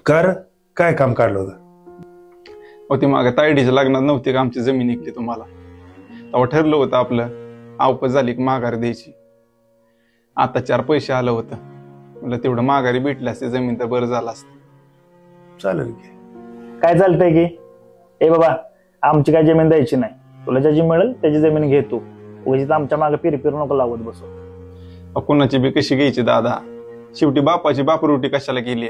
कर काय काम काढलं होतं? ती मागे तायडीच्या लग्नात नव्हती का आमची जमीन ऐकली तुम्हाला, तेव्हा ठरलं होतं आपलं आवपत झाली की माघार द्यायची. आता 4 पैसे आलं होतं, म्हणलं तेवढं माघारी भेटलं असते जमीन तर बरं झालं असतं. चालेल की. काय चालतंय की ए बाबा, आमची काय जमीन द्यायची नाही, तुला ज्याची मिळेल त्याची जमीन घे तू. उगाच आमच्या मागे फिर नको लावत बसू. कुणाची बी कशी घ्यायची दादा, शेवटी बापाची बापरोटी कशाला गेली.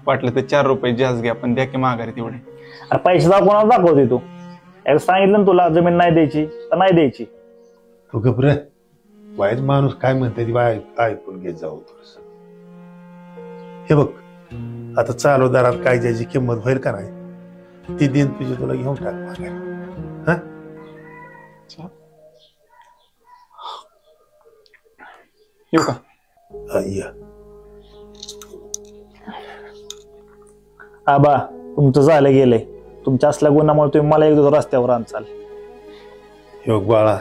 वाटलं तर 4 रुपये जास्त घ्या पण द्या की माघारी तेवढे. अरे पैसे कोणाला दाखवते तू? एकदा सांगितलं ना तुला जमीन नाही द्यायची तर नाही द्यायची. तू घबरे, वाईट माणूस काय म्हणते ती बाय ऐकून घेत जाऊ थोडस. हे बघ, आता चालू दारात काय ज्याची किंमत होईल का नाही ती दिन तुझी तुला घेऊन टाक माघारी. हा येऊ का? या. आबा तुमचं झालं गेलंय, तुमच्या असल्या गुणामुळे तुम्ही मला एक दिवस रस्त्यावर आणचाल. योग बाळा,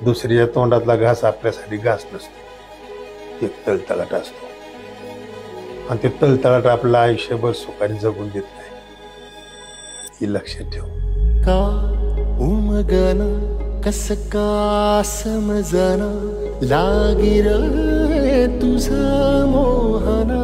दुसऱ्याच्या तोंडातला घास आपल्यासाठी घास नसतो, एक तळतळाट असतो. आणि ते तळतळाट आपलं आयुष्यभर सुखाने जगून देत नाही, हे लक्षात ठेव. का उमगना कस का समजना लागिर तुझा मोहना.